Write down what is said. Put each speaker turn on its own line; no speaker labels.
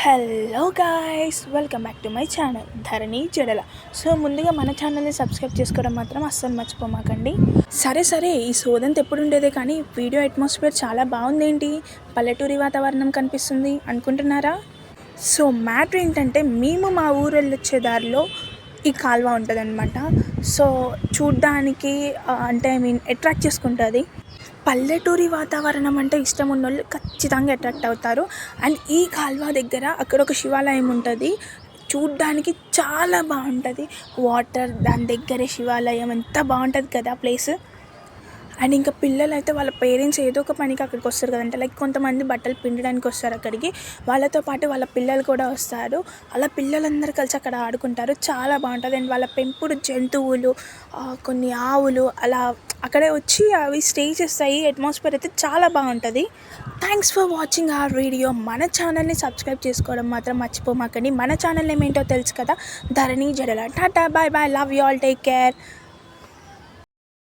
Hello guys, welcome back to my channel Dharani Jadala. So ముందుగా మన ఛానల్ని subscribe చేసుకోవడం మాత్రం అస్సలు మర్చిపోమాకండి. సరే ఈ సోదంత ఎప్పుడు ఉండేదే కానీ వీడియో అట్మాస్ఫియర్ చాలా బాగుంది, ఏంటి పల్లెటూరి వాతావరణం కనిపిస్తుంది అనుకుంటున్నారా? సో మ్యాటర్ ఏంటంటే, మేము మా ఊరు వెళ్ళొచ్చే దారిలో ఈ కాలువ ఉంటుందన్నమాట. సో చూడ్డానికి అంటే అట్రాక్ట్ చేసుకుంటుంది. పల్లెటూరి వాతావరణం అంటే ఇష్టం ఉన్నోళ్ళు ఖచ్చితంగా అట్రాక్ట్ అవుతారు. అండ్ ఈ కాల్వ దగ్గర అక్కడ ఒక శివాలయం ఉంటుంది. చూడ్డానికి చాలా బాగుంటుంది. వాటర్, దాని దగ్గరే శివాలయం, ఎంత బాగుంటుంది కదా ప్లేస్. అండ్ ఇంకా పిల్లలు అయితే వాళ్ళ పేరెంట్స్ ఏదో ఒక పనికి అక్కడికి వస్తారు కదంటే, లైక్ కొంతమంది బట్టలు పిండడానికి వస్తారు అక్కడికి, వాళ్ళతో పాటు వాళ్ళ పిల్లలు కూడా వస్తారు. అలా పిల్లలందరూ కలిసి అక్కడ ఆడుకుంటారు, చాలా బాగుంటుంది. అండ్ వాళ్ళ పెంపుడు జంతువులు, కొన్ని ఆవులు అలా అక్కడే వచ్చి అవి స్టే చేస్తాయి. అట్మాస్ఫియర్ అయితే చాలా బాగుంటుంది. Thanks for watching our video. మన ఛానల్ని సబ్స్క్రైబ్ చేసుకోవడం మాత్రం మర్చిపోమాకండి. మన ఛానల్ ఏమేంటో తెలుసు కదా, ధరణి జడల. Tata, bye bye, love you all, take care.